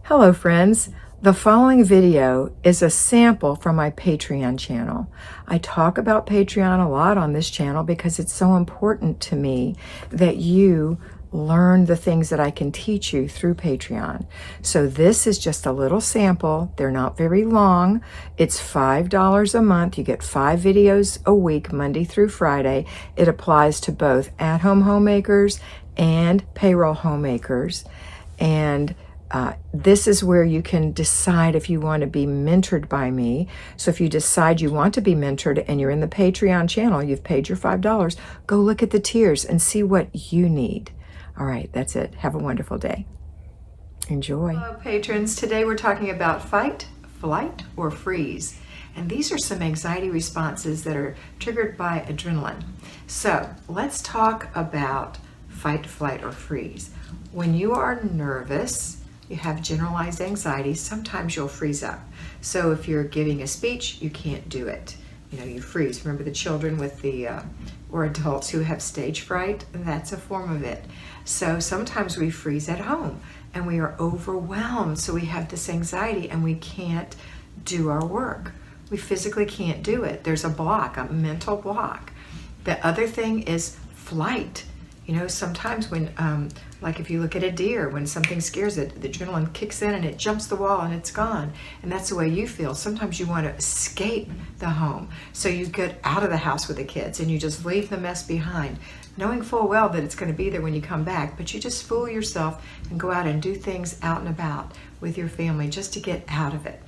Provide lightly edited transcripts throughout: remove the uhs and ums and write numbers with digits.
Hello friends, the following video is a sample from my Patreon channel. I talk about Patreon a lot on this channel because it's so important to me that you learn the things that I can teach you through Patreon. So this is just a little sample. They're not very long. It's $5 a month. You get 5 videos a week, Monday through Friday. It applies to both at-home homemakers and payroll homemakers. And this is where you can decide if you want to be mentored by me. So if you decide you want to be mentored and you're in the Patreon channel, you've paid your $5, go look at the tiers and see what you need. All right, that's it. Have a wonderful day. Enjoy. Hello, patrons. Today we're talking about fight, flight, or freeze. And these are some anxiety responses that are triggered by adrenaline. So let's talk about fight, flight, or freeze. When you are nervous, you have generalized anxiety, sometimes you'll freeze up. So if you're giving a speech, you can't do it. You know, you freeze. Remember the children with the, or adults who have stage fright? That's a form of it. So sometimes we freeze at home and we are overwhelmed. So we have this anxiety and we can't do our work. We physically can't do it. There's a block, a mental block. The other thing is flight. You know, sometimes when, like if you look at a deer, when something scares it, the adrenaline kicks in and it jumps the wall and it's gone. And that's the way you feel. Sometimes you want to escape the home. So you get out of the house with the kids and you just leave the mess behind, knowing full well that it's going to be there when you come back. But you just fool yourself and go out and do things out and about with your family just to get out of it.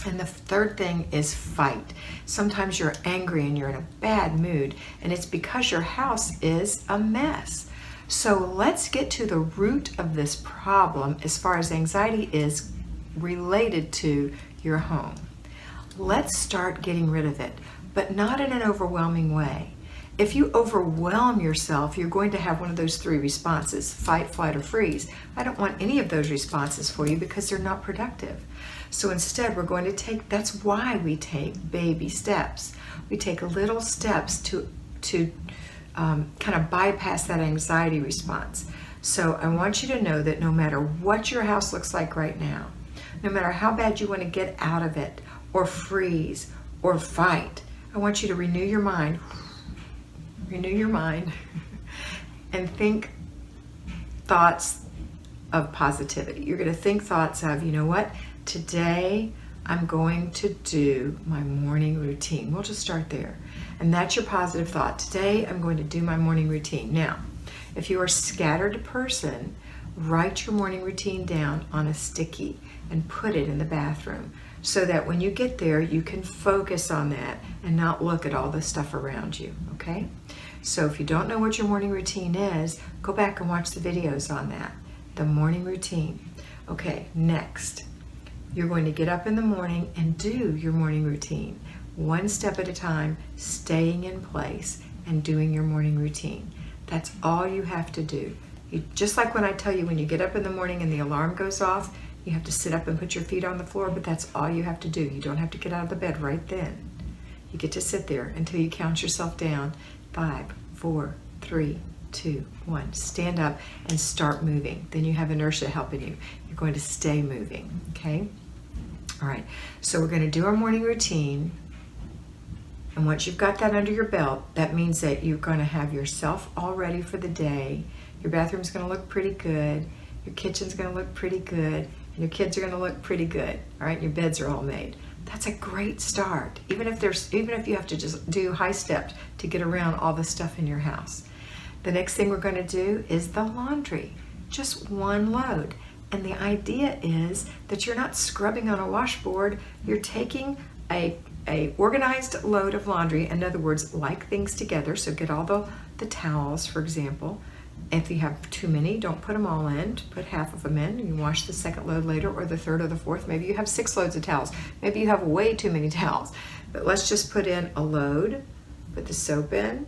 And the third thing is fight. Sometimes you're angry and you're in a bad mood, and it's because your house is a mess. So let's get to the root of this problem as far as anxiety is related to your home. Let's start getting rid of it, but not in an overwhelming way. If you overwhelm yourself, you're going to have one of those 3 responses, fight, flight, or freeze. I don't want any of those responses for you because they're not productive. So instead, we're going to take, that's why we take baby steps. We take little steps to kind of bypass that anxiety response. So I want you to know that no matter what your house looks like right now, no matter how bad you want to get out of it, or freeze, or fight, I want you to renew your mind, and think thoughts of positivity. You're going to think thoughts of, you know what, today I'm going to do my morning routine. We'll just start there. And that's your positive thought. Today I'm going to do my morning routine. Now, if you are a scattered person, write your morning routine down on a sticky and put it in the bathroom so that when you get there, you can focus on that and not look at all the stuff around you, okay? So if you don't know what your morning routine is, go back and watch the videos on that. The morning routine. Okay, next. You're going to get up in the morning and do your morning routine. One step at a time, staying in place and doing your morning routine. That's all you have to do. Just like when I tell you when you get up in the morning and the alarm goes off, you have to sit up and put your feet on the floor, but that's all you have to do. You don't have to get out of the bed right then. You get to sit there until you count yourself down. 5, 4, 3, 2, 1. Stand up and start moving. Then you have inertia helping you. You're going to stay moving, okay? All right, so we're going to do our morning routine. And once you've got that under your belt, that means that you're going to have yourself all ready for the day. Your bathroom's going to look pretty good. Your kitchen's going to look pretty good. And your kids are going to look pretty good. All right, your beds are all made. That's a great start. Even if you have to just do high steps to get around all the stuff in your house. The next thing we're going to do is the laundry. Just one load. And the idea is that you're not scrubbing on a washboard. You're taking a organized load of laundry. In other words, like things together. So get all the towels, for example. If you have too many, don't put them all in. Put half of them in. You can wash the second load later, or the third or the fourth. Maybe you have 6 loads of towels. Maybe you have way too many towels. But let's just put in a load. Put the soap in.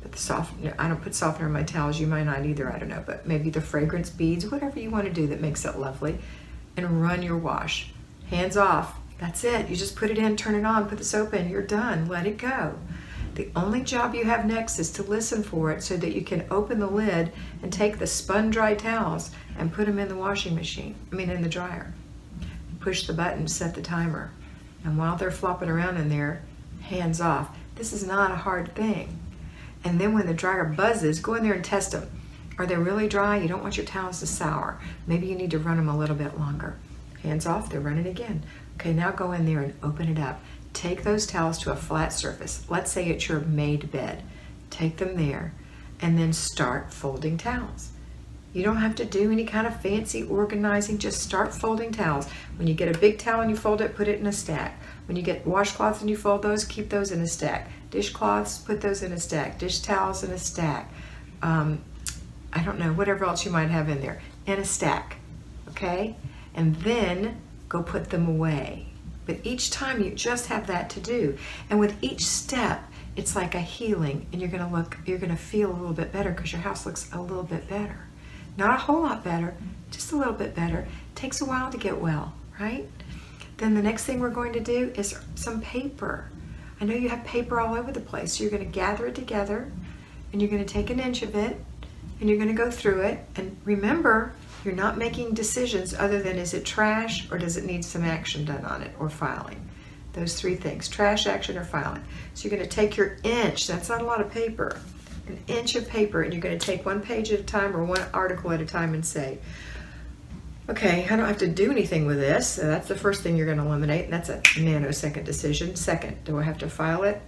Put the softener. I don't put softener in my towels. You might not either. I don't know. But maybe the fragrance beads, whatever you want to do that makes it lovely. And run your wash. Hands off. That's it. You just put it in, turn it on, put the soap in. You're done. Let it go. The only job you have next is to listen for it so that you can open the lid and take the spun dry towels and put them in the washing machine, in the dryer. Push the button, set the timer. And while they're flopping around in there, hands off. This is not a hard thing. And then when the dryer buzzes, go in there and test them. Are they really dry? You don't want your towels to sour. Maybe you need to run them a little bit longer. Hands off, they're running again. Okay, now go in there and open it up. Take those towels to a flat surface. Let's say it's your made bed. Take them there and then start folding towels. You don't have to do any kind of fancy organizing, just start folding towels. When you get a big towel and you fold it, put it in a stack. When you get washcloths and you fold those, keep those in a stack. Dishcloths, put those in a stack. Dish towels in a stack. I don't know, whatever else you might have in there, in a stack, okay? And then go put them away. But each time you just have that to do. And with each step, it's like a healing, and you're gonna feel a little bit better because your house looks a little bit better. Not a whole lot better, just a little bit better. It takes a while to get well, right? Then the next thing we're going to do is some paper. I know you have paper all over the place, so you're gonna gather it together, and you're gonna take an inch of it, and you're gonna go through it, and remember, you're not making decisions other than is it trash or does it need some action done on it or filing. Those three things, trash, action, or filing. So you're gonna take your inch, that's not a lot of paper, an inch of paper, and you're gonna take one page at a time or one article at a time and say, okay, I don't have to do anything with this. So that's the first thing you're gonna eliminate, and that's a nanosecond decision. Second, do I have to file it?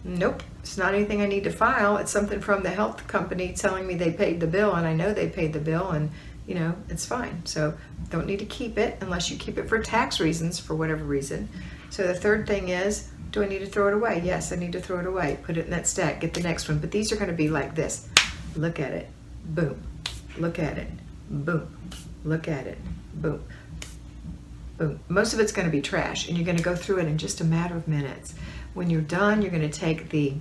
Nope, it's not anything I need to file. It's something from the health company telling me they paid the bill, and I know they paid the bill, and it's fine. So don't need to keep it unless you keep it for tax reasons, for whatever reason. So the third thing is, do I need to throw it away? Yes, I need to throw it away. Put it in that stack, get the next one. But these are gonna be like this. Look at it, boom. Look at it, boom. Look at it, boom. Boom. Most of it's gonna be trash, and you're gonna go through it in just a matter of minutes. When you're done, you're gonna take the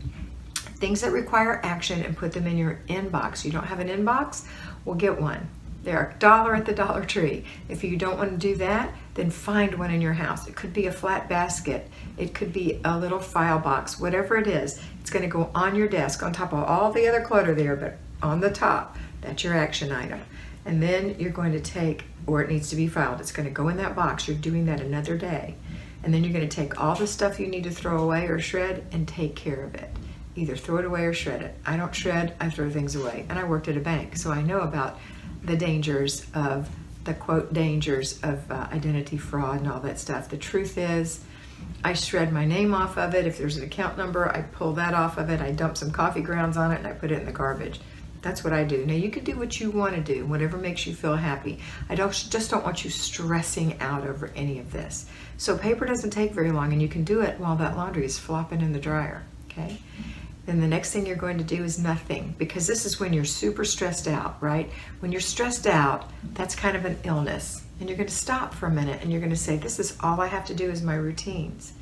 things that require action and put them in your inbox. You don't have an inbox? Well, get one. They're $1 at the Dollar Tree. If you don't want to do that, then find one in your house. It could be a flat basket. It could be a little file box. Whatever it is, it's gonna go on your desk on top of all the other clutter there, but on the top, that's your action item. And then you're going to take, or it needs to be filed, it's gonna go in that box. You're doing that another day. And then you're gonna take all the stuff you need to throw away or shred and take care of it. Either throw it away or shred it. I don't shred, I throw things away. And I worked at a bank, so I know about the dangers of, the quote, dangers of identity fraud and all that stuff. The truth is, I shred my name off of it. If there's an account number, I pull that off of it. I dump some coffee grounds on it and I put it in the garbage. That's what I do. Now you can do what you want to do, whatever makes you feel happy. I just don't want you stressing out over any of this. So paper doesn't take very long, and you can do it while that laundry is flopping in the dryer, okay? Then the next thing you're going to do is nothing, because this is when you're super stressed out, right? When you're stressed out, that's kind of an illness. And you're going to stop for a minute and you're going to say, this is all I have to do is my routines.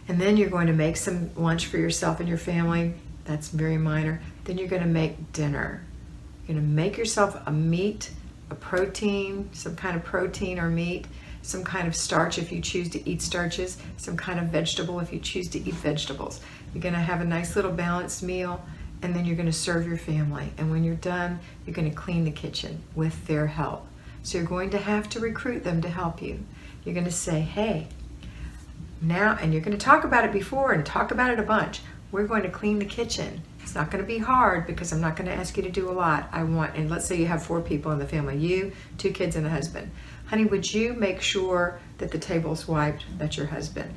And then you're going to make some lunch for yourself and your family. That's very minor. Then you're going to make dinner. You're going to make yourself a meat, a protein, some kind of protein or meat, some kind of starch if you choose to eat starches, some kind of vegetable if you choose to eat vegetables. You're going to have a nice little balanced meal, and then you're going to serve your family. And when you're done, you're going to clean the kitchen with their help. So you're going to have to recruit them to help you. You're going to say, hey, now, and you're going to talk about it before and talk about it a bunch. We're going to clean the kitchen. It's not going to be hard because I'm not going to ask you to do a lot. And let's say you have 4 people in the family, you, 2 kids, and a husband. Honey, would you make sure that the table's wiped? That's your husband.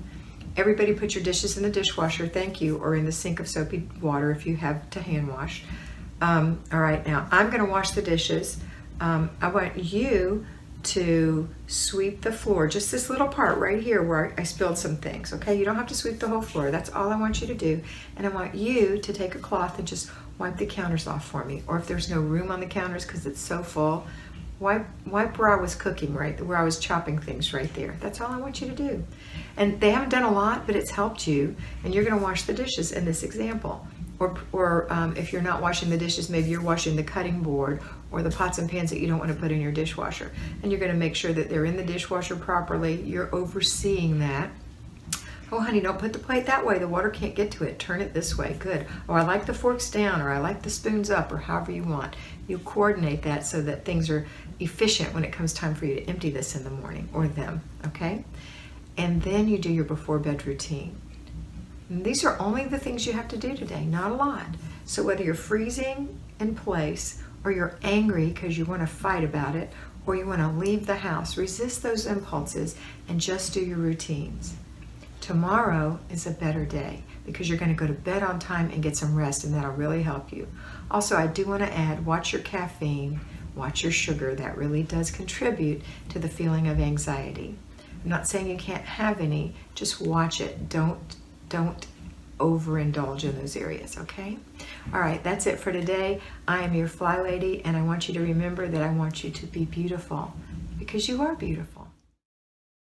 Everybody put your dishes in the dishwasher, thank you, or in the sink of soapy water if you have to hand wash. All right, now I'm going to wash the dishes. I want you to sweep the floor, just this little part right here where I spilled some things, okay? You don't have to sweep the whole floor. That's all I want you to do. And I want you to take a cloth and just wipe the counters off for me. Or if there's no room on the counters because it's so full, wipe where I was cooking, right? Where I was chopping things right there. That's all I want you to do. And they haven't done a lot, but it's helped you. And you're gonna wash the dishes in this example. Or if you're not washing the dishes, maybe you're washing the cutting board or the pots and pans that you don't want to put in your dishwasher. And you're going to make sure that they're in the dishwasher properly. You're overseeing that. Oh, honey, don't put the plate that way. The water can't get to it. Turn it this way. Good. Oh, I like the forks down, or I like the spoons up, or however you want. You coordinate that so that things are efficient when it comes time for you to empty this in the morning, or them, okay? And then you do your before bed routine. And these are only the things you have to do today, not a lot. So whether you're freezing in place, or you're angry because you want to fight about it, or you want to leave the house, resist those impulses and just do your routines. Tomorrow is a better day because you're going to go to bed on time and get some rest, and that'll really help you. Also, I do want to add, watch your caffeine, watch your sugar. That really does contribute to the feeling of anxiety. I'm not saying you can't have any, just watch it. Don't overindulge in those areas, okay? All right, that's it for today. I am your Fly Lady, and I want you to remember that I want you to be beautiful because you are beautiful.